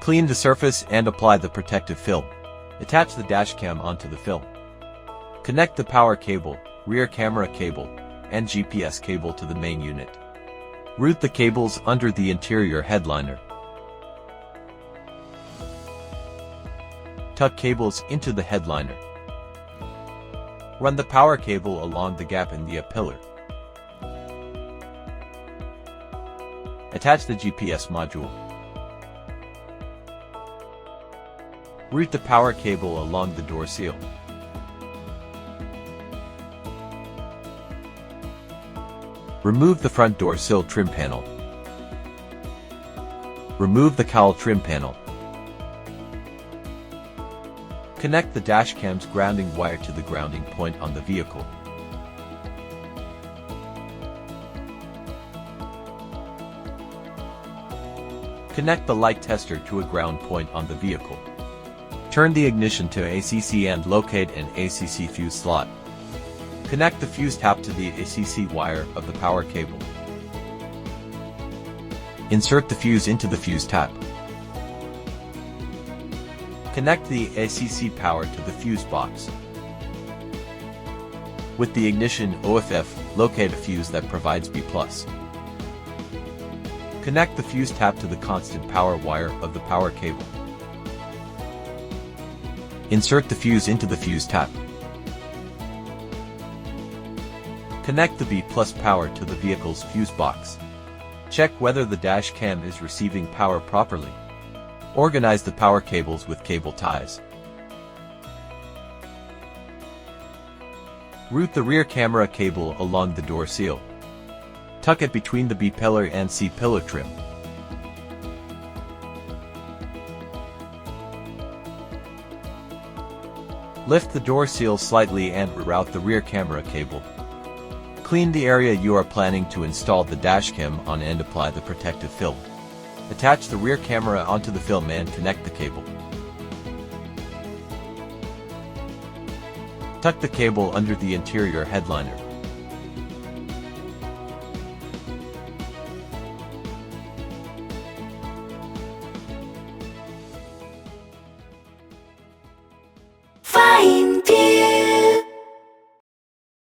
Clean the surface and apply the protective film. Attach the dashcam onto the film. Connect the power cable, rear camera cable, and GPS cable to the main unit. Route the cables under the interior headliner. Tuck cables into the headliner. Run the power cable along the gap in the pillar. Attach the GPS module. Route the power cable along the door seal. Remove the front door sill trim panel. Remove the cowl trim panel. Connect the dashcam's grounding wire to the grounding point on the vehicle. Connect the light tester to a ground point on the vehicle. Turn the ignition to ACC and locate an ACC fuse slot. Connect the fuse tap to the ACC wire of the power cable. Insert the fuse into the fuse tap. Connect the ACC power to the fuse box. With the ignition OFF, locate a fuse that provides B+. Connect the fuse tap to the constant power wire of the power cable. Insert the fuse into the fuse tap. Connect the B+ power to the vehicle's fuse box. Check whether the dash cam is receiving power properly. Organize the power cables with cable ties. Route the rear camera cable along the door seal. Tuck it between the B pillar and C pillar trim. Lift the door seal slightly and reroute the rear camera cable. Clean the area you are planning to install the dashcam on and apply the protective film. Attach the rear camera onto the film and connect the cable. Tuck the cable under the interior headliner.